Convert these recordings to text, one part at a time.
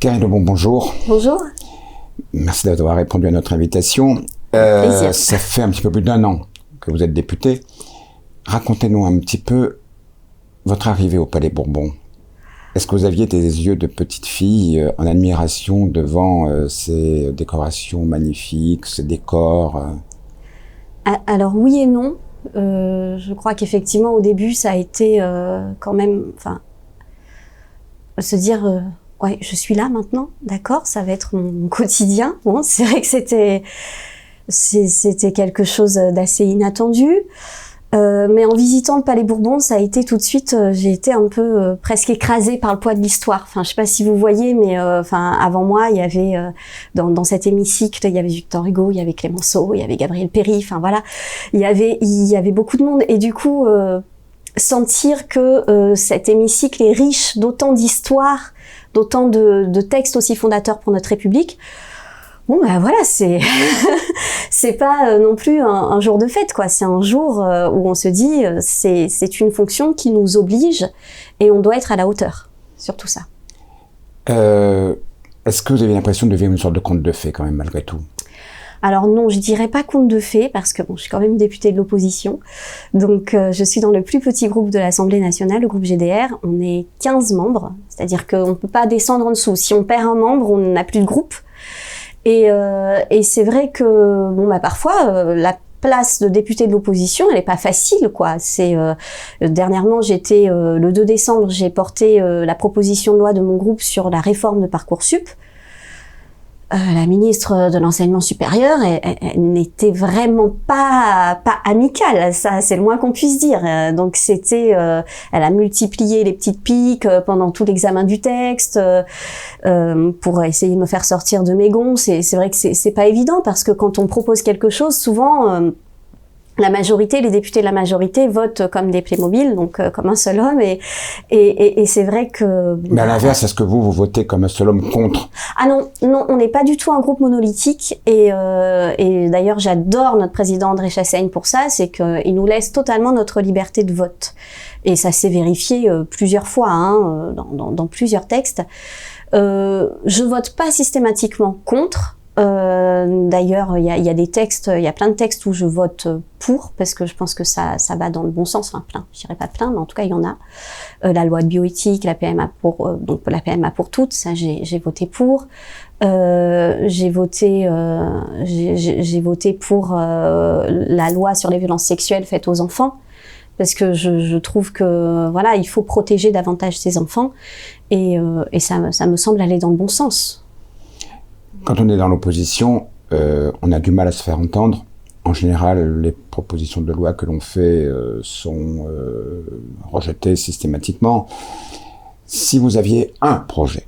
Karine Lebon, bonjour. Bonjour. Merci d'avoir répondu à notre invitation. Ça fait un petit peu plus d'1 an que vous êtes députée. Racontez-nous un petit peu votre arrivée au Palais Bourbon. Est-ce que vous aviez des yeux de petite fille en admiration devant ces décorations magnifiques, ces décors Alors oui et non. Je crois qu'effectivement au début ça a été quand même, se dire ouais, je suis là maintenant, d'accord, ça va être mon quotidien. Bon, c'est vrai que c'était quelque chose d'assez inattendu. Mais en visitant le Palais Bourbon, ça a été tout de suite, j'ai été un peu presque écrasée par le poids de l'histoire. Enfin, je sais pas si vous voyez, mais avant moi, il y avait dans cet hémicycle, il y avait Victor Hugo, il y avait Clémenceau, il y avait Gabriel Péri. Enfin voilà, il y avait beaucoup de monde et du coup sentir que cet hémicycle est riche d'autant d'histoires, d'autant de textes aussi fondateurs pour notre République. Bon ben voilà, c'est c'est pas non plus un jour de fête quoi. C'est un jour où on se dit c'est une fonction qui nous oblige et on doit être à la hauteur sur tout ça. Est-ce que vous avez l'impression de vivre une sorte de conte de fées quand même malgré tout? Alors non, je dirais pas conte de fées parce que bon, je suis quand même députée de l'opposition. Donc je suis dans le plus petit groupe de l'Assemblée nationale, le groupe GDR. On est 15 membres, c'est-à-dire qu'on peut pas descendre en dessous. Si on perd un membre, on n'a plus de groupe. Et c'est vrai que bon parfois la place de député de l'opposition, elle est pas facile quoi. C'est dernièrement j'étais le 2 décembre, j'ai porté la proposition de loi de mon groupe sur la réforme de Parcoursup. La ministre de l'enseignement supérieur, elle n'était vraiment pas amicale, ça c'est le moins qu'on puisse dire. Donc c'était, elle a multiplié les petites piques pendant tout l'examen du texte pour essayer de me faire sortir de mes gonds. C'est vrai que c'est pas évident parce que quand on propose quelque chose, souvent la majorité, les députés de la majorité votent comme des Playmobil, donc comme un seul homme, et c'est vrai que... Mais à l'inverse, est-ce que vous votez comme un seul homme contre? Ah non, on n'est pas du tout un groupe monolithique, et d'ailleurs j'adore notre président André Chassaigne pour ça, c'est qu'il nous laisse totalement notre liberté de vote. Et ça s'est vérifié plusieurs fois, dans plusieurs textes. Je vote pas systématiquement contre. D'ailleurs, il y a des textes, il y a plein de textes où je vote pour parce que je pense que ça va dans le bon sens. Enfin plein, je dirais pas plein, mais en tout cas il y en a. La loi de bioéthique, la PMA donc la PMA pour toutes, ça j'ai voté pour. J'ai voté pour la loi sur les violences sexuelles faites aux enfants. Parce que je trouve que voilà, il faut protéger davantage ces enfants et ça me semble aller dans le bon sens. Quand on est dans l'opposition, on a du mal à se faire entendre. En général, les propositions de loi que l'on fait sont rejetées systématiquement. Si vous aviez un projet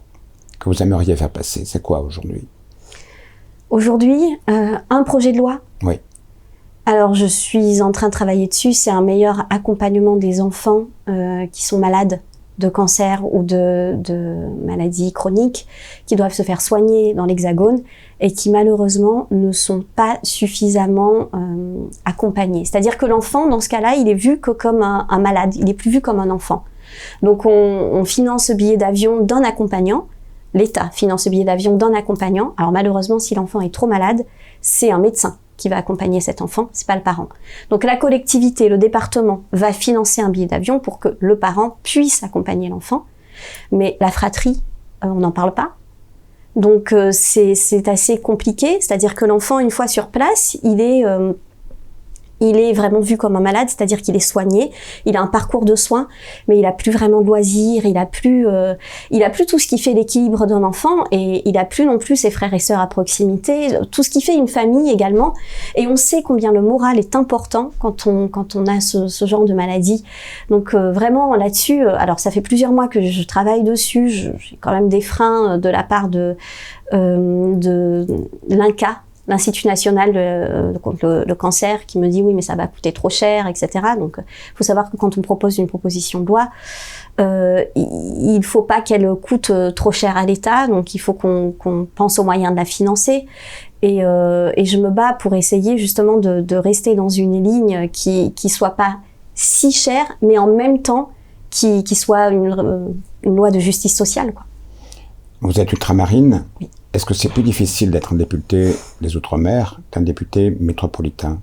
que vous aimeriez faire passer, c'est quoi aujourd'hui? Aujourd'hui, un projet de loi? Oui. Alors, je suis en train de travailler dessus. C'est un meilleur accompagnement des enfants qui sont malades de cancer ou de maladies chroniques, qui doivent se faire soigner dans l'Hexagone et qui malheureusement ne sont pas suffisamment accompagnés. C'est-à-dire que l'enfant, dans ce cas-là, il est vu que comme un malade, il est plus vu comme un enfant. Donc on finance le billet d'avion d'un accompagnant, l'État finance le billet d'avion d'un accompagnant. Alors malheureusement, si l'enfant est trop malade, c'est un médecin qui va accompagner cet enfant, c'est pas le parent. Donc la collectivité, le département va financer un billet d'avion pour que le parent puisse accompagner l'enfant. Mais la fratrie, on n'en parle pas. Donc c'est assez compliqué, c'est-à-dire que l'enfant, une fois sur place, il est vraiment vu comme un malade, c'est-à-dire qu'il est soigné, il a un parcours de soins, mais il a plus vraiment de loisirs, il a plus tout ce qui fait l'équilibre d'un enfant, et il a plus non plus ses frères et sœurs à proximité, tout ce qui fait une famille également. Et on sait combien le moral est important quand on a ce genre de maladie. Donc vraiment là-dessus, alors ça fait plusieurs mois que je travaille dessus, j'ai quand même des freins de la part de l'INCa, l'Institut national contre le cancer, qui me dit oui mais ça va coûter trop cher, etc. Donc il faut savoir que quand on propose une proposition de loi, il faut pas qu'elle coûte trop cher à l'État, donc il faut qu'on pense aux moyens de la financer. Et je me bats pour essayer justement de rester dans une ligne qui soit pas si chère, mais en même temps qui soit une loi de justice sociale, quoi. Vous êtes ultramarine. Oui. Est-ce que c'est plus difficile d'être un député des Outre-mer qu'un député métropolitain?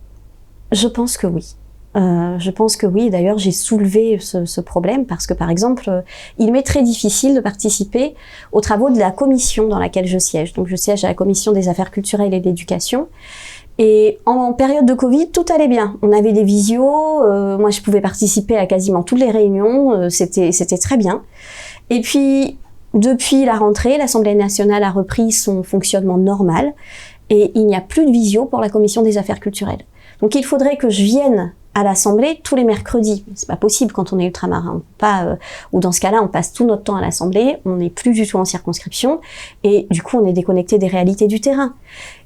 Je pense que oui. Je pense que oui. D'ailleurs, j'ai soulevé ce problème parce que, par exemple, il m'est très difficile de participer aux travaux de la commission dans laquelle je siège. Donc, je siège à la commission des affaires culturelles et de l'éducation. Et en période de Covid, tout allait bien. On avait des visios. Moi, je pouvais participer à quasiment toutes les réunions. C'était très bien. Et puis, depuis la rentrée, l'Assemblée nationale a repris son fonctionnement normal et il n'y a plus de visio pour la commission des affaires culturelles. Donc, il faudrait que je vienne à l'Assemblée tous les mercredis. C'est pas possible quand on est ultramarin. Ou dans ce cas-là, on passe tout notre temps à l'Assemblée, on n'est plus du tout en circonscription, et du coup, on est déconnecté des réalités du terrain.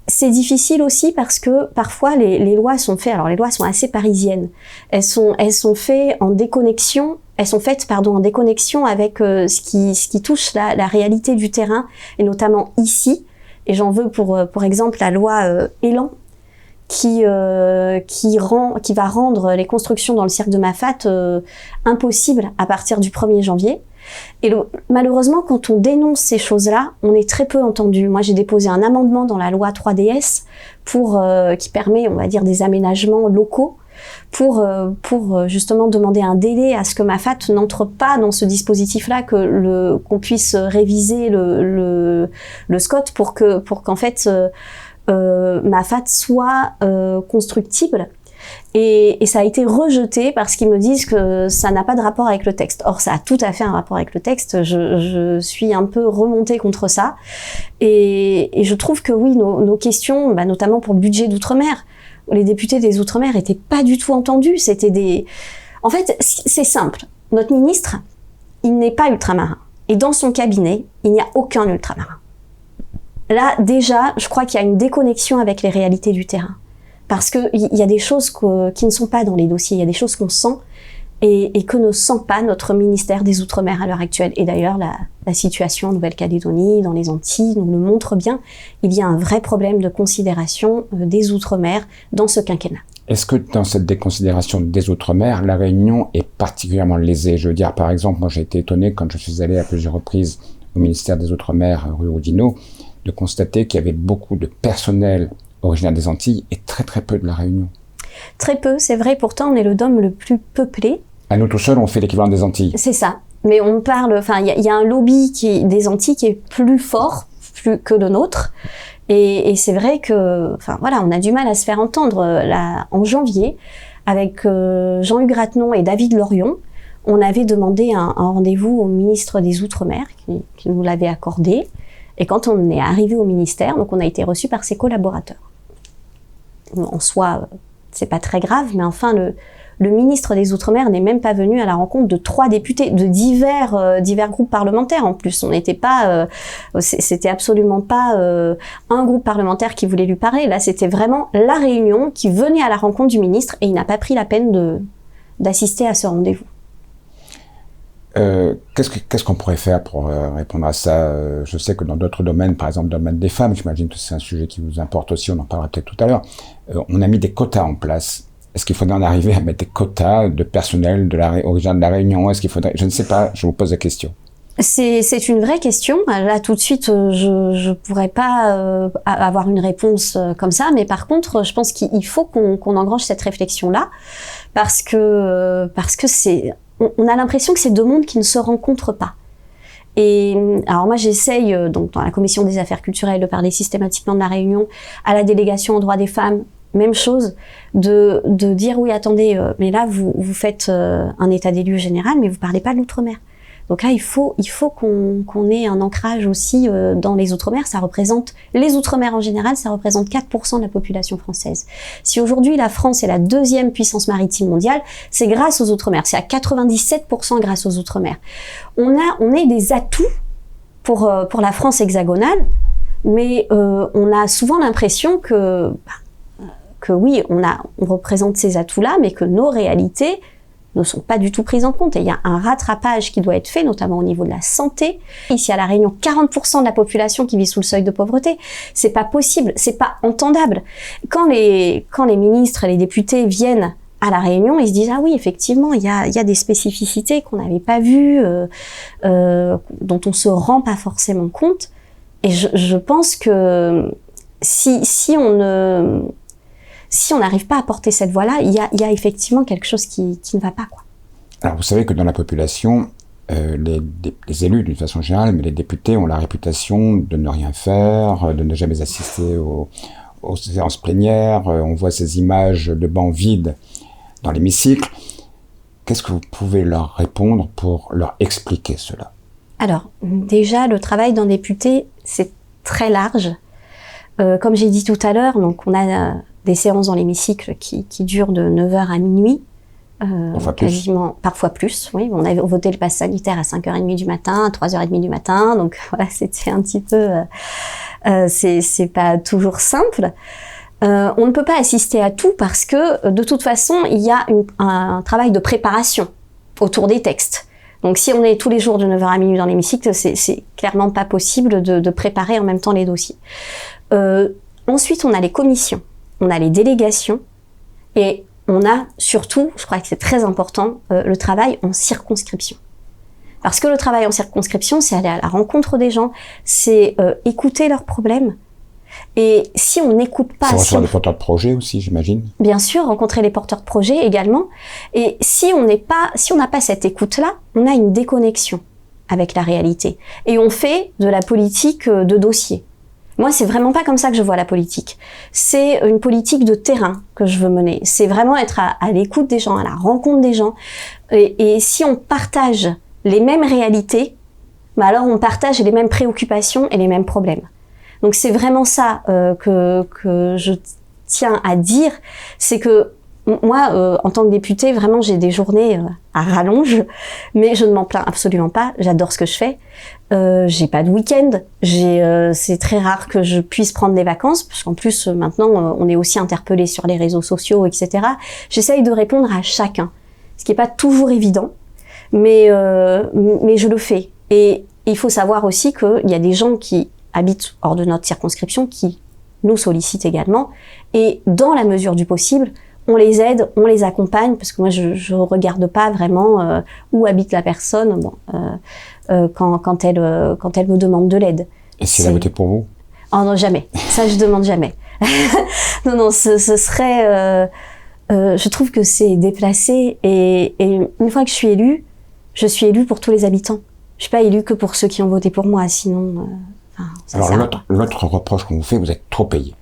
C'est difficile aussi parce que parfois les lois sont faites. Alors les lois sont assez parisiennes. Elles sont faites en déconnexion. Elles sont faites, en déconnexion avec ce qui touche la réalité du terrain, et notamment ici. Et j'en veux pour exemple la loi Élan, qui va rendre les constructions dans le cirque de Mafate impossibles à partir du 1er janvier. Et malheureusement, quand on dénonce ces choses-là, on est très peu entendu. Moi, j'ai déposé un amendement dans la loi 3DS qui permet, on va dire, des aménagements locaux pour justement demander un délai à ce que Mafate n'entre pas dans ce dispositif-là, qu'on puisse réviser le SCOT pour qu'en fait Mafate soit constructible. Et ça a été rejeté parce qu'ils me disent que ça n'a pas de rapport avec le texte. Or, ça a tout à fait un rapport avec le texte. Je suis un peu remontée contre ça. Et je trouve que oui, nos questions, notamment pour le budget d'Outre-mer, les députés des Outre-mer étaient pas du tout entendus. En fait, c'est simple. Notre ministre, il n'est pas ultramarin. Et dans son cabinet, il n'y a aucun ultramarin. Là, déjà, je crois qu'il y a une déconnexion avec les réalités du terrain. Parce qu'il y a des choses qui ne sont pas dans les dossiers, il y a des choses qu'on sent et que ne sent pas notre ministère des Outre-mer à l'heure actuelle. Et d'ailleurs, la situation en Nouvelle-Calédonie, dans les Antilles, nous le montre bien. Il y a un vrai problème de considération des Outre-mer dans ce quinquennat. Est-ce que dans cette déconsidération des Outre-mer, la Réunion est particulièrement lésée? Je veux dire, par exemple, moi j'ai été étonné quand je suis allé à plusieurs reprises au ministère des Outre-mer, rue Oudinot, de constater qu'il y avait beaucoup de personnel originaire des Antilles et très très peu de la Réunion. Très peu, c'est vrai, pourtant on est le DOM le plus peuplé. À nous tout seuls, on fait l'équivalent des Antilles. C'est ça, mais il y a un lobby des Antilles qui est plus fort que le nôtre. Et c'est vrai que, on a du mal à se faire entendre. En janvier, avec Jean-Hugues Ratenon et David Lorion, on avait demandé un rendez-vous au ministre des Outre-mer, qui nous l'avait accordé. Et quand on est arrivé au ministère, donc on a été reçu par ses collaborateurs. En soi, c'est pas très grave, mais enfin, le ministre des Outre-mer n'est même pas venu à la rencontre de 3 députés, de divers groupes parlementaires en plus. On n'était pas, c'était absolument pas un groupe parlementaire qui voulait lui parler. Là, c'était vraiment la réunion qui venait à la rencontre du ministre et il n'a pas pris la peine d'assister à ce rendez-vous. Qu'est-ce qu'on pourrait faire pour répondre à ça? Je sais que dans d'autres domaines, par exemple dans le domaine des femmes, j'imagine que c'est un sujet qui vous importe aussi, on en parlera peut-être tout à l'heure, on a mis des quotas en place. Est-ce qu'il faudrait en arriver à mettre des quotas de personnel originaire de la Réunion? Est-ce qu'il faudrait... Je ne sais pas, je vous pose la question. C'est une vraie question. Là, tout de suite, je pourrais pas avoir une réponse comme ça, mais par contre, je pense qu'il faut qu'on engrange cette réflexion-là, parce que on a l'impression que c'est 2 mondes qui ne se rencontrent pas. Et alors moi, j'essaye, donc dans la commission des affaires culturelles, de parler systématiquement de la Réunion, à la délégation aux droits des femmes, même chose, de dire oui, attendez, mais là, vous faites un état des lieux général, mais vous parlez pas de l'outre-mer. Donc là, il faut qu'on ait un ancrage aussi dans les Outre-mer. Les Outre-mer en général, ça représente 4% de la population française. Si aujourd'hui la France est la 2e puissance maritime mondiale, c'est grâce aux Outre-mer. C'est à 97% grâce aux Outre-mer. On a des atouts pour la France hexagonale, mais on a souvent l'impression que oui, on représente ces atouts-là, mais que nos réalités ne sont pas du tout prises en compte. Et il y a un rattrapage qui doit être fait, notamment au niveau de la santé. Ici à La Réunion, 40% de la population qui vit sous le seuil de pauvreté. C'est pas possible, c'est pas entendable. Quand les ministres et les députés viennent à la réunion, ils se disent ah oui, effectivement, il y a des spécificités qu'on n'avait pas vues, dont on se rend pas forcément compte. Et je pense que si on n'arrive pas à porter cette voix-là, il y a effectivement quelque chose qui ne va pas, quoi. Alors vous savez que dans la population, les élus d'une façon générale, mais les députés ont la réputation de ne rien faire, de ne jamais assister aux séances plénières. On voit ces images de bancs vides dans l'hémicycle. Qu'est-ce que vous pouvez leur répondre pour leur expliquer cela? Alors, déjà, le travail d'un député, c'est très large. Comme j'ai dit tout à l'heure, donc on a des séances dans l'hémicycle qui durent de 9h à minuit. Quasiment, parfois plus, oui. On avait voté le pass sanitaire à 5h30 du matin, à 3h30 du matin, donc voilà, c'était un petit peu... c'est pas toujours simple. On ne peut pas assister à tout parce que, de toute façon, il y a un travail de préparation autour des textes. Donc si on est tous les jours de 9h à minuit dans l'hémicycle, c'est clairement pas possible de préparer en même temps les dossiers. Ensuite, on a les commissions, on a les délégations, et on a surtout, je crois que c'est très important, le travail en circonscription. Parce que le travail en circonscription, c'est aller à la rencontre des gens, c'est écouter leurs problèmes. Et si on n'écoute pas... C'est recevoir des porteurs de projets aussi, j'imagine. Bien sûr, rencontrer les porteurs de projets également. Et si on n'a pas cette écoute-là, on a une déconnexion avec la réalité. Et on fait de la politique de dossier. Moi, c'est vraiment pas comme ça que je vois la politique. C'est une politique de terrain que je veux mener. C'est vraiment être à l'écoute des gens, à la rencontre des gens. Et si on partage les mêmes réalités, bah alors on partage les mêmes préoccupations et les mêmes problèmes. Donc c'est vraiment ça que je tiens à dire, c'est que moi, en tant que députée, vraiment j'ai des journées à rallonge, mais je ne m'en plains absolument pas. J'adore ce que je fais. J'ai pas de week-end. C'est très rare que je puisse prendre des vacances, parce qu'en plus maintenant on est aussi interpellé sur les réseaux sociaux, etc. J'essaye de répondre à chacun, ce qui est pas toujours évident, mais je le fais. Et il faut savoir aussi qu'il y a des gens qui habitent hors de notre circonscription qui nous sollicitent également, et dans la mesure du possible, on les aide, on les accompagne, parce que moi je regarde pas vraiment où habite la personne quand elle me demande de l'aide. Et si elle a voté pour vous? Oh non, jamais. Ça je demande jamais. Non, ce serait... je trouve que c'est déplacé, et une fois que je suis élue pour tous les habitants. Je suis pas élue que pour ceux qui ont voté pour moi, sinon... Alors l'autre reproche qu'on vous fait, vous êtes trop payé.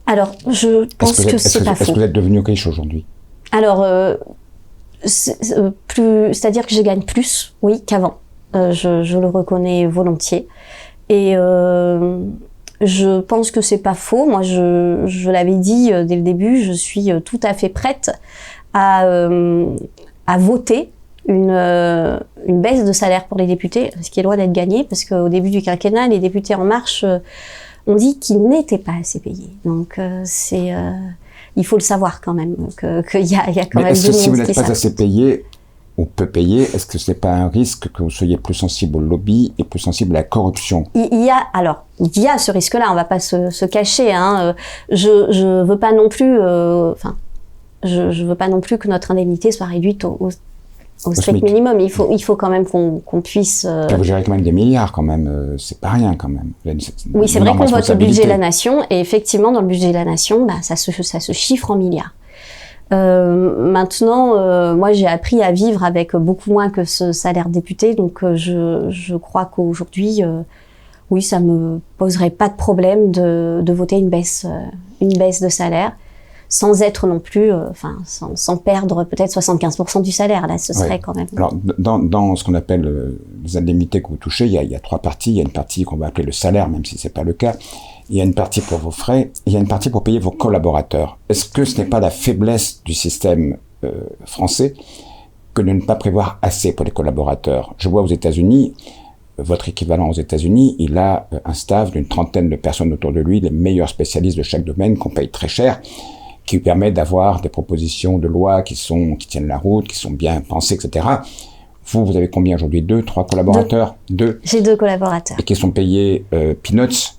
Alors, je pense que c'est pas faux. Est-ce que vous êtes devenu riche aujourd'hui? Alors, c'est-à-dire que je gagne plus, oui, qu'avant. Je le reconnais volontiers. Et je pense que c'est pas faux. Moi, je l'avais dit dès le début, je suis tout à fait prête à voter une baisse de salaire pour les députés, ce qui est loin d'être gagné, parce qu'au début du quinquennat, les députés En Marche ont dit qu'ils n'étaient pas assez payés. Donc il faut le savoir quand même, qu'il y a quand même... Est-ce que si vous n'êtes pas assez payé ou peu payé, est-ce que ce n'est pas un risque que vous soyez plus sensible au lobby et plus sensible à la corruption? Il y a ce risque-là, on ne va pas se cacher. Hein. Je veux pas non plus... je veux pas non plus que notre indemnité soit réduite au strict minimum. Il faut quand même qu'on puisse... Vous gérez quand même des milliards quand même, c'est pas rien quand même. Oui, c'est vrai qu'on vote au budget de la nation, et effectivement dans le budget de la nation, ça se chiffre en milliards. Maintenant, moi j'ai appris à vivre avec beaucoup moins que ce salaire de député, donc je crois qu'aujourd'hui, oui, ça me poserait pas de problème de voter une baisse de salaire, sans être non plus, sans perdre peut-être 75% du salaire. Là, ce serait quand même... Alors, dans ce qu'on appelle les indemnités que vous touchez, il y a trois parties. Il y a une partie qu'on va appeler le salaire, même si c'est pas le cas. Il y a une partie pour vos frais, et il y a une partie pour payer vos collaborateurs. Est-ce que ce n'est pas la faiblesse du système français que de ne pas prévoir assez pour les collaborateurs? Je vois aux États-Unis, votre équivalent aux États-Unis, il a un staff d'une 30aine de personnes autour de lui, les meilleurs spécialistes de chaque domaine qu'on paye très cher, qui lui permet d'avoir des propositions de loi qui tiennent la route, qui sont bien pensées, etc. Vous avez combien aujourd'hui? 2, 3 collaborateurs? 2. J'ai 2 collaborateurs. Et qui sont payés peanuts?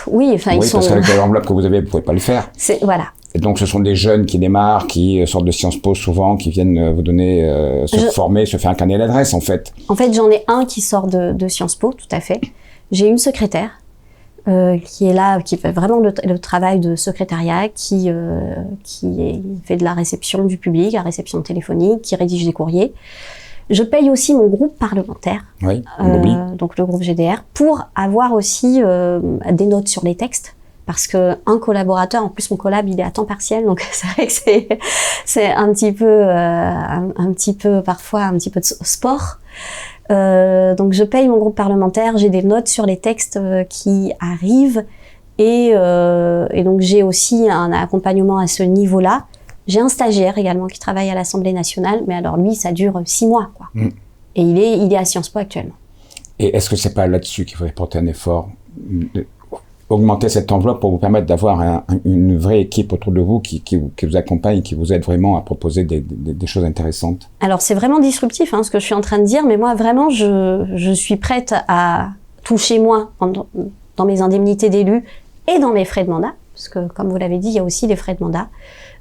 Oui, ils sont... parce qu'avec l'enveloppe que vous avez, vous pouvez pas le faire. Voilà. Et donc, ce sont des jeunes qui démarrent, qui sortent de Sciences Po souvent, qui viennent vous donner, se former, se faire un carnet d'adresses, en fait. En fait, j'en ai un qui sort de Sciences Po, tout à fait. J'ai une secrétaire qui est là, qui fait vraiment le travail de secrétariat, qui fait de la réception du public, la réception téléphonique, qui rédige des courriers. Je paye aussi mon groupe parlementaire, oui, on oublie. Donc le groupe GDR, pour avoir aussi des notes sur les textes. Parce que un collaborateur, en plus mon collab il est à temps partiel, donc c'est vrai que c'est un petit peu parfois un petit peu de sport. Donc je paye mon groupe parlementaire, j'ai des notes sur les textes qui arrivent et donc j'ai aussi un accompagnement à ce niveau-là. J'ai un stagiaire également qui travaille à l'Assemblée nationale, mais alors lui ça dure 6 mois quoi. Et il est à Sciences Po actuellement. Et est-ce que c'est pas là-dessus qu'il faudrait porter un effort? Augmenter cette enveloppe pour vous permettre d'avoir une vraie équipe autour de vous qui vous accompagne, qui vous aide vraiment à proposer des choses intéressantes. Alors c'est vraiment disruptif ce que je suis en train de dire, mais moi vraiment je suis prête à toucher moins dans mes indemnités d'élu et dans mes frais de mandat, parce que comme vous l'avez dit, il y a aussi des frais de mandat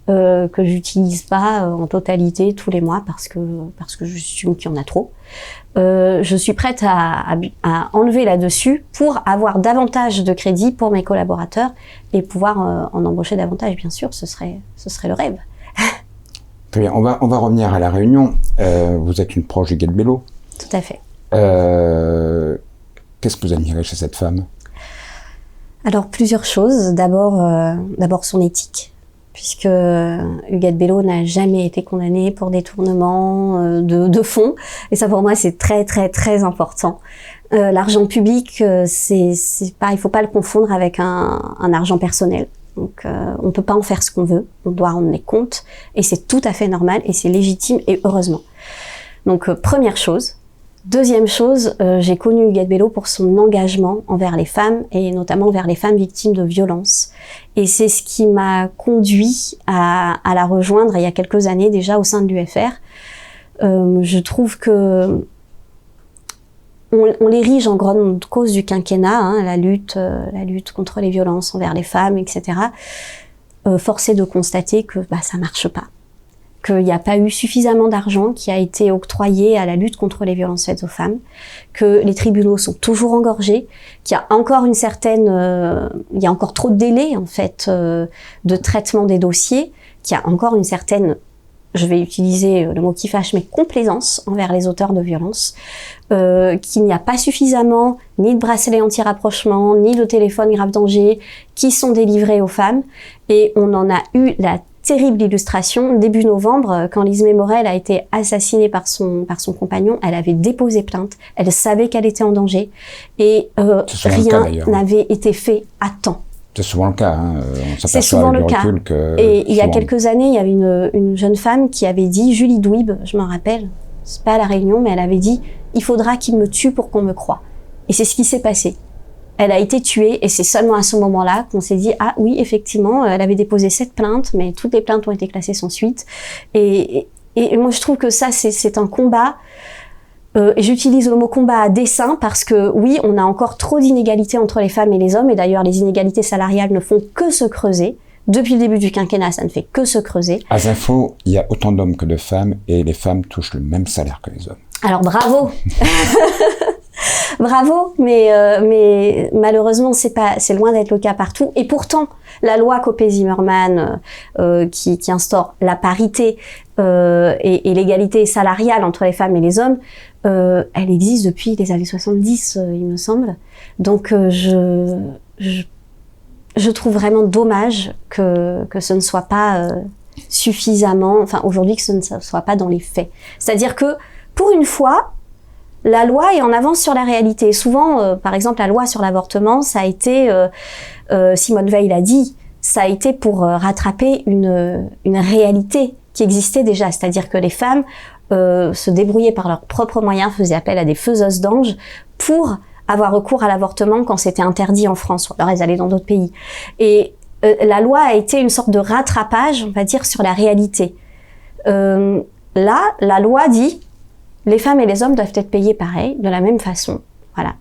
que j'utilise pas en totalité tous les mois parce que j'estime qu'il y en a trop. Je suis prête à enlever là-dessus pour avoir davantage de crédit pour mes collaborateurs et pouvoir en embaucher davantage, bien sûr, ce serait le rêve. Très bien, on va revenir à la Réunion. Vous êtes une proche d'Huguette Bello. Tout à fait. Qu'est-ce que vous admirez chez cette femme? Alors, plusieurs choses. D'abord son éthique, puisque Huguette Bello n'a jamais été condamnée pour détournement de fonds. Et ça, pour moi, c'est très, très, très important. L'argent public, il faut pas le confondre avec un argent personnel. Donc, on peut pas en faire ce qu'on veut. On doit rendre les comptes. Et c'est tout à fait normal et c'est légitime et heureusement. Donc, première chose. Deuxième chose, j'ai connu Huguette Bello pour son engagement envers les femmes et notamment envers les femmes victimes de violences. Et c'est ce qui m'a conduit à la rejoindre il y a quelques années déjà au sein de l'UFR. Je trouve que on l'érige en grande cause du quinquennat, la lutte contre les violences envers les femmes, etc. Force est de constater que ça marche pas. Qu'il n'y a pas eu suffisamment d'argent qui a été octroyé à la lutte contre les violences faites aux femmes, que les tribunaux sont toujours engorgés, qu'il y a encore il y a encore trop de délais en fait de traitement des dossiers, qu'il y a encore une certaine, je vais utiliser le mot qui fâche, mais complaisance envers les auteurs de violences, qu'il n'y a pas suffisamment ni de bracelets anti-rapprochement, ni de téléphone grave danger qui sont délivrés aux femmes, et on en a eu la terrible illustration, début novembre, quand Lise Morel a été assassinée par son compagnon, elle avait déposé plainte, elle savait qu'elle était en danger, et rien n'avait été fait à temps. C'est souvent le cas, on c'est souvent le cas. Et il y a quelques années, il y avait une jeune femme qui avait dit, Julie Douib, je m'en rappelle, c'est pas à La Réunion, mais elle avait dit, il faudra qu'il me tue pour qu'on me croie. Et c'est ce qui s'est passé. Elle a été tuée et c'est seulement à ce moment-là qu'on s'est dit « Ah oui, effectivement, elle avait déposé 7 plaintes, mais toutes les plaintes ont été classées sans suite. » Et moi, je trouve que ça, c'est un combat. Et j'utilise le mot combat à dessein parce que oui, on a encore trop d'inégalités entre les femmes et les hommes. Et d'ailleurs, les inégalités salariales ne font que se creuser. Depuis le début du quinquennat, ça ne fait que se creuser. À Zinfo, il y a autant d'hommes que de femmes et les femmes touchent le même salaire que les hommes. Alors bravo. Bravo, mais malheureusement c'est loin d'être le cas partout. Et pourtant, la loi Copé-Zimmermann qui instaure la parité et l'égalité salariale entre les femmes et les hommes, elle existe depuis les années 70, il me semble. Donc je trouve vraiment dommage que ce ne soit pas suffisamment, enfin aujourd'hui que ce ne soit pas dans les faits. C'est-à-dire que pour une fois, la loi est en avance sur la réalité. Souvent, par exemple, la loi sur l'avortement, ça a été, Simone Veil l'a dit, ça a été pour rattraper une réalité qui existait déjà. C'est-à-dire que les femmes se débrouillaient par leurs propres moyens, faisaient appel à des faiseuses d'anges pour avoir recours à l'avortement quand c'était interdit en France. Alors elles allaient dans d'autres pays. Et la loi a été une sorte de rattrapage, on va dire, sur la réalité. Là, la loi dit... Les femmes et les hommes doivent être payés pareil, de la même façon. Voilà.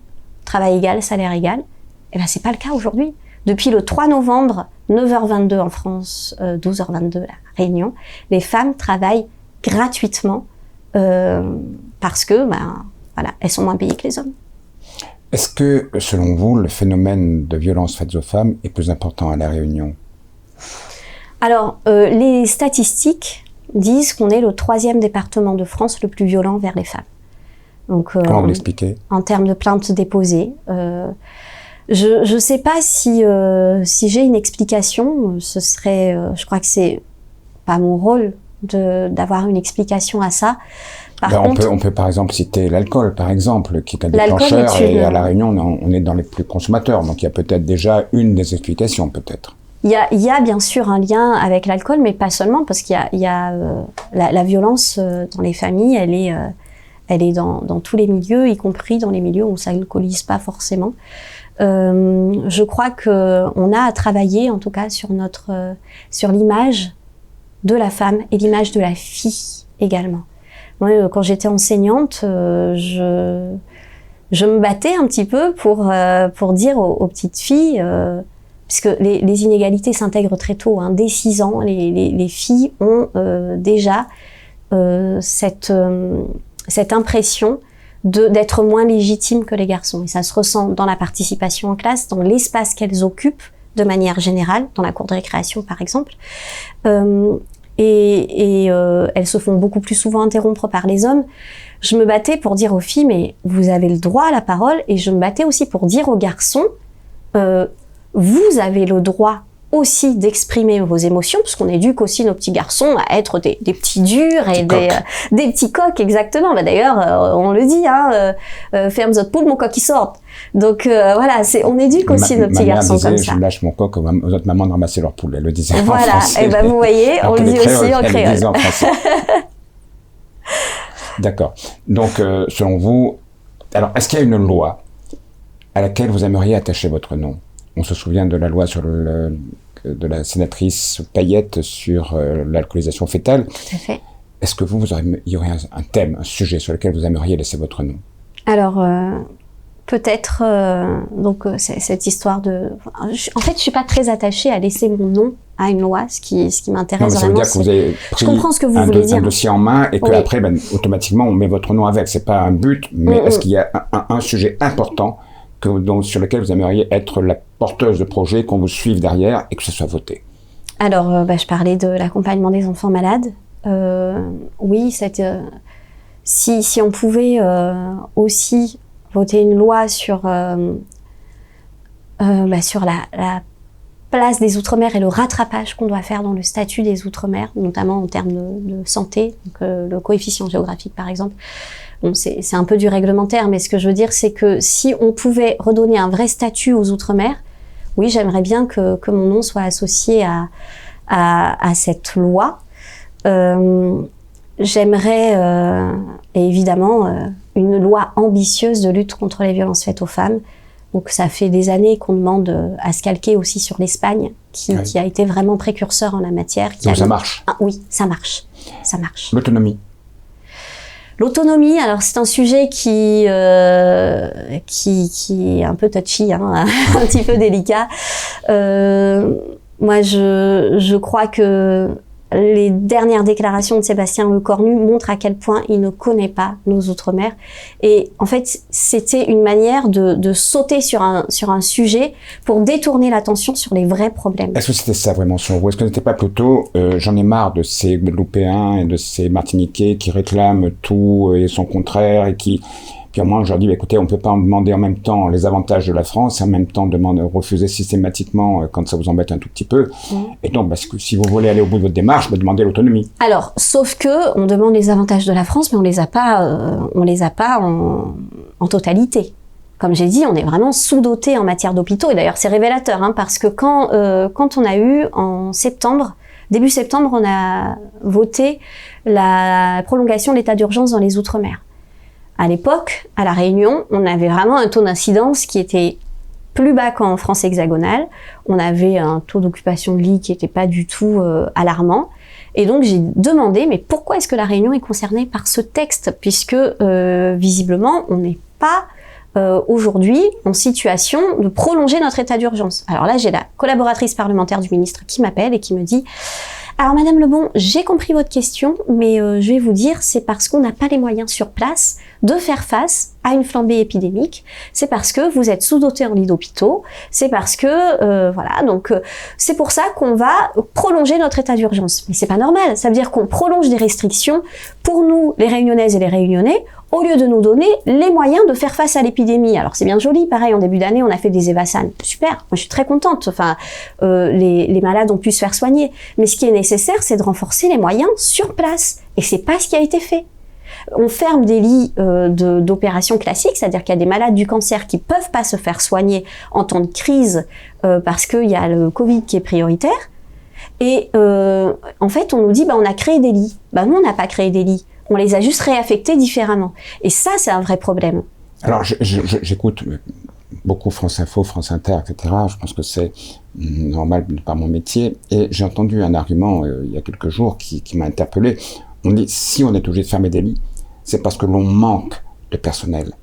Travail égal, salaire égal. Et c'est pas le cas aujourd'hui. Depuis le 3 novembre 9h22 en France, 12h22 à La Réunion, les femmes travaillent gratuitement parce que, voilà, elles sont moins payées que les hommes. Est-ce que, selon vous, le phénomène de violence faite aux femmes est plus important à La Réunion? Alors, les statistiques disent qu'on est le 3e département de France le plus violent vers les femmes. Donc, comment vous l'expliquez? En termes de plaintes déposées. Je ne sais pas si j'ai une explication. Ce serait, je crois que c'est pas mon rôle d'avoir une explication à ça. Par contre, on peut par exemple citer l'alcool, par exemple, qui est un déclencheur, et à La Réunion, on est dans les plus consommateurs, donc il y a peut-être déjà une des explications, peut-être. Il y a bien sûr un lien avec l'alcool, mais pas seulement, parce qu'il y a la violence dans les familles, elle est dans tous les milieux, y compris dans les milieux où on s'alcoolise pas forcément. Je crois qu'on a à travailler, en tout cas, sur l'image de la femme et l'image de la fille également. Moi, quand j'étais enseignante, je me battais un petit peu pour dire aux petites filles, puisque les inégalités s'intègrent très tôt, hein, dès 6 ans, les filles ont déjà cette impression d'être moins légitimes que les garçons. Et ça se ressent dans la participation en classe, dans l'espace qu'elles occupent de manière générale, dans la cour de récréation par exemple. Elles se font beaucoup plus souvent interrompre par les hommes. Je me battais pour dire aux filles, mais vous avez le droit à la parole, et je me battais aussi pour dire aux garçons, vous avez le droit aussi d'exprimer vos émotions, parce qu'on éduque aussi nos petits garçons à être des petits durs et des petits coqs, exactement. D'ailleurs, on le dit, hein, ferme votre poule, mon coq il sort. Donc voilà, on éduque aussi nos petits garçons disait, comme ça. Je lâche mon coq aux autres mamans de ramasser leur poule, elle le disait voilà, en français. Et vous voyez, on le dit aussi en créole. D'accord. Donc, selon vous, alors, est-ce qu'il y a une loi à laquelle vous aimeriez attacher votre nom? On se souvient de la loi de la sénatrice Payette sur l'alcoolisation fétale. Tout à fait. Est-ce que il y aurait un thème, un sujet sur lequel vous aimeriez laisser votre nom? Alors, peut-être, cette histoire de... En fait, je suis pas très attachée à laisser mon nom à une loi. Ce qui m'intéresse vraiment, ça veut dire que vous avez pris je comprends ce que vous voulez dire. Un dossier en main et qu'après, automatiquement, on met votre nom avec. C'est pas un but, mais est-ce qu'il y a un sujet important sur lequel vous aimeriez être la porteuse de projet, qu'on vous suive derrière et que ce soit voté? Alors, je parlais de l'accompagnement des enfants malades. Oui, si on pouvait aussi voter une loi sur la place des Outre-mer et le rattrapage qu'on doit faire dans le statut des Outre-mer, notamment en termes de santé, donc, le coefficient géographique par exemple. Bon, c'est un peu du réglementaire, mais ce que je veux dire, c'est que si on pouvait redonner un vrai statut aux Outre-mer, oui, j'aimerais bien que mon nom soit associé à cette loi. J'aimerais, évidemment, une loi ambitieuse de lutte contre les violences faites aux femmes. Donc ça fait des années qu'on demande à se calquer aussi sur l'Espagne, qui a été vraiment précurseur en la matière. Donc ça marche? Oui, ça marche. Ça marche. L'autonomie? L'autonomie, alors c'est un sujet qui est un peu touchy, hein, un petit peu délicat. Moi, je crois que les dernières déclarations de Sébastien Lecornu montrent à quel point il ne connaît pas nos Outre-mer. Et en fait, c'était une manière de sauter sur un sujet pour détourner l'attention sur les vrais problèmes. Est-ce que c'était ça vraiment sur vous? Est-ce que ce n'était pas plutôt j'en ai marre de ces Guadeloupéens et de ces Martiniquais qui réclament tout et son contraire et qui... Puis moi, je leur dis, écoutez, on ne peut pas en demander en même temps les avantages de la France et en même temps refuser systématiquement quand ça vous embête un tout petit peu. Et donc, parce que si vous voulez aller au bout de votre démarche, demandez l'autonomie. Alors, sauf que on demande les avantages de la France, mais on les a pas en totalité. Comme j'ai dit, on est vraiment sous-doté en matière d'hôpitaux. Et d'ailleurs, c'est révélateur, hein, parce que quand on a eu en début septembre, on a voté la prolongation de l'état d'urgence dans les Outre-mer. À l'époque, à La Réunion, on avait vraiment un taux d'incidence qui était plus bas qu'en France hexagonale. On avait un taux d'occupation de lit qui n'était pas du tout alarmant. Et donc, j'ai demandé, mais pourquoi est-ce que La Réunion est concernée par ce texte? Puisque, visiblement, on n'est pas aujourd'hui en situation de prolonger notre état d'urgence. Alors là, j'ai la collaboratrice parlementaire du ministre qui m'appelle et qui me dit: alors Madame Lebon, j'ai compris votre question, mais je vais vous dire, c'est parce qu'on n'a pas les moyens sur place de faire face à une flambée épidémique. C'est parce que vous êtes sous-doté en lits d'hôpitaux. C'est parce que voilà, donc c'est pour ça qu'on va prolonger notre état d'urgence. Mais c'est pas normal. Ça veut dire qu'on prolonge des restrictions pour nous, les Réunionnaises et les Réunionnais, au lieu de nous donner les moyens de faire face à l'épidémie. Alors c'est bien joli, pareil, en début d'année, on a fait des Evasan. Super, moi je suis très contente. Enfin, les malades ont pu se faire soigner. Mais ce qui est nécessaire, c'est de renforcer les moyens sur place. Et c'est pas ce qui a été fait. On ferme des lits d'opérations classiques, c'est-à-dire qu'il y a des malades du cancer qui peuvent pas se faire soigner en temps de crise parce qu'il y a le Covid qui est prioritaire. Et en fait, on nous dit, on a créé des lits. Nous, on n'a pas créé des lits. On les a juste réaffectés différemment. Et ça, c'est un vrai problème. Alors, j'écoute beaucoup France Info, France Inter, etc. Je pense que c'est normal par mon métier. Et j'ai entendu un argument il y a quelques jours qui m'a interpellé. On dit, si on est obligé de fermer des lits, c'est parce que l'on manque de personnel.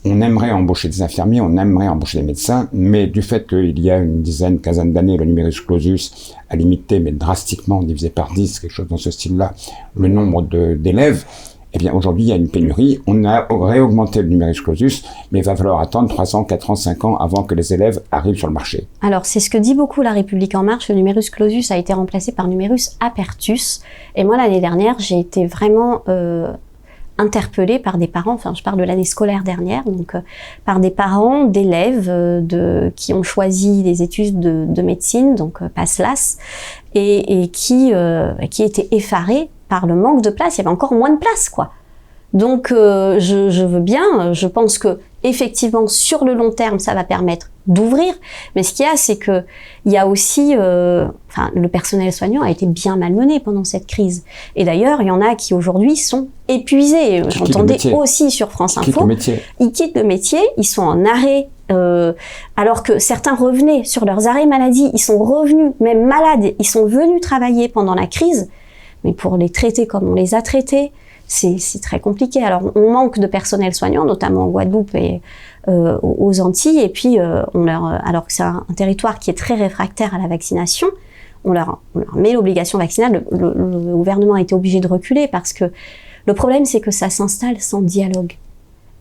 On aimerait embaucher des infirmiers, on aimerait embaucher des médecins, mais du fait qu'il y a une quinzaine d'années, le numerus clausus a limité, mais drastiquement, divisé par 10, quelque chose dans ce style-là, le nombre d'élèves, eh bien aujourd'hui, il y a une pénurie. On a réaugmenté le numerus clausus, mais il va falloir attendre 3 ans, 4 ans, 5 ans avant que les élèves arrivent sur le marché. Alors, c'est ce que dit beaucoup La République En Marche. Le numerus clausus a été remplacé par numerus apertus. Et moi, l'année dernière, j'ai été vraiment interpellée par des parents, enfin je parle de l'année scolaire dernière, donc par des parents d'élèves qui ont choisi les études de médecine, donc PASLAS, et qui étaient effarés par le manque de place. Il y avait encore moins de place, quoi. Donc je veux bien, je pense que effectivement sur le long terme ça va permettre d'ouvrir, mais ce qu'il y a, c'est que il y a aussi, le personnel soignant a été bien malmené pendant cette crise. Et d'ailleurs, il y en a qui aujourd'hui sont épuisés. J'entendais aussi sur France Info, ils quittent le métier, ils sont en arrêt. Alors que certains revenaient sur leurs arrêts maladie, ils sont revenus, même malades, ils sont venus travailler pendant la crise, mais pour les traiter comme on les a traités, c'est très compliqué. Alors, on manque de personnel soignant, notamment en Guadeloupe et aux Antilles, et puis alors que c'est un territoire qui est très réfractaire à la vaccination, on leur met l'obligation vaccinale. Le gouvernement a été obligé de reculer parce que le problème, c'est que ça s'installe sans dialogue.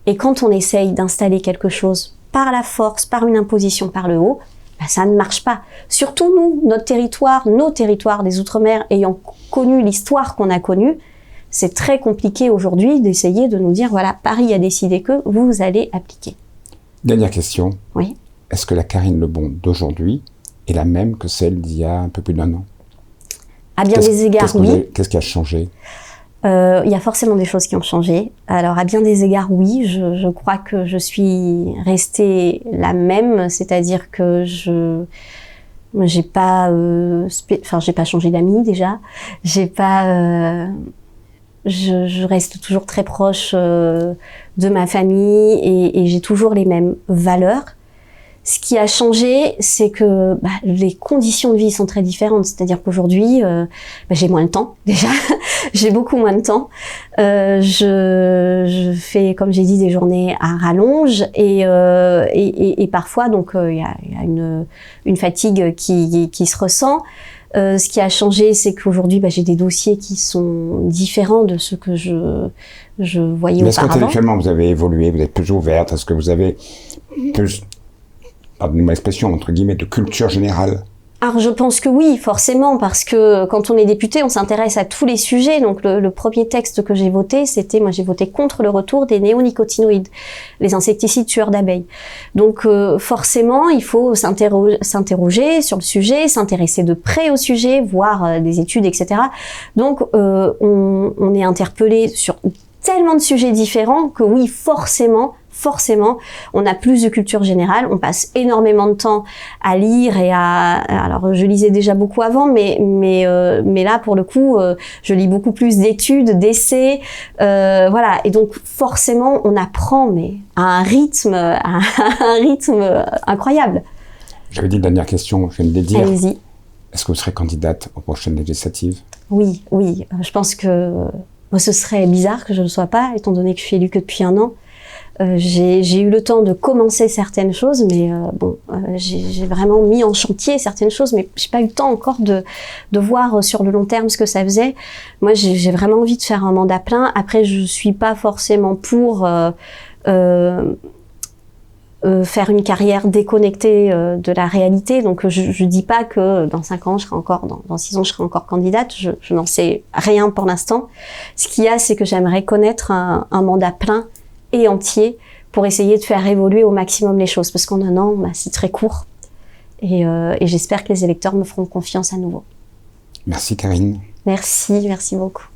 Et quand on essaye d'installer quelque chose par la force, par une imposition par le haut, ça ne marche pas. Surtout nous, nos territoires des Outre-mer ayant connu l'histoire qu'on a connue, c'est très compliqué aujourd'hui d'essayer de nous dire, voilà, Paris a décidé que vous allez appliquer. Dernière question. Oui. Est-ce que la Karine Lebon d'aujourd'hui est la même que celle d'il y a un peu plus d'1 an? À bien des égards, oui. Qu'est-ce qui a changé? Il y a forcément des choses qui ont changé. Alors, à bien des égards, oui. Je crois que je suis restée la même, c'est-à-dire que j'ai pas changé d'amis déjà. Je reste toujours très proche de ma famille et j'ai toujours les mêmes valeurs. Ce qui a changé, c'est que les conditions de vie sont très différentes. C'est-à-dire qu'aujourd'hui, j'ai moins de temps déjà. J'ai beaucoup moins de temps. Je fais, comme j'ai dit, des journées à rallonge et parfois, donc, il y a une fatigue qui se ressent. Ce qui a changé, c'est qu'aujourd'hui, j'ai des dossiers qui sont différents de ceux que je voyais auparavant. Est-ce qu'intellectuellement, vous avez évolué, vous êtes plus ouverte? Est-ce que vous avez plus, pardonnez-moi l'expression, entre guillemets, de culture générale? Alors je pense que oui, forcément, parce que quand on est député, on s'intéresse à tous les sujets. Donc le premier texte que j'ai voté, j'ai voté contre le retour des néonicotinoïdes, les insecticides tueurs d'abeilles. Donc forcément, il faut s'interroger sur le sujet, s'intéresser de près au sujet, voir des études, etc. Donc on est interpellé sur tellement de sujets différents que oui, forcément, on a plus de culture générale, on passe énormément de temps à lire alors je lisais déjà beaucoup avant, mais là pour le coup, je lis beaucoup plus d'études, d'essais, voilà. Et donc forcément, on apprend, mais à un rythme incroyable. J'avais dit une dernière question, je viens de le dire. Allez-y. Est-ce que vous serez candidate aux prochaines législatives? Oui. Je pense que ce serait bizarre que je ne le sois pas, étant donné que je suis élue que depuis 1 an. J'ai eu le temps de commencer certaines choses, mais j'ai vraiment mis en chantier certaines choses, mais j'ai pas eu le temps encore de voir sur le long terme ce que ça faisait. Moi, j'ai vraiment envie de faire un mandat plein. Après, je suis pas forcément pour faire une carrière déconnectée de la réalité. Donc, je dis pas que dans 5 ans, je serai encore, dans 6 ans, je serai encore candidate. Je n'en sais rien pour l'instant. Ce qu'il y a, c'est que j'aimerais connaître un mandat plein et entier pour essayer de faire évoluer au maximum les choses. Parce qu'en 1 an, c'est très court. Et j'espère que les électeurs me feront confiance à nouveau. Merci Karine. Merci beaucoup.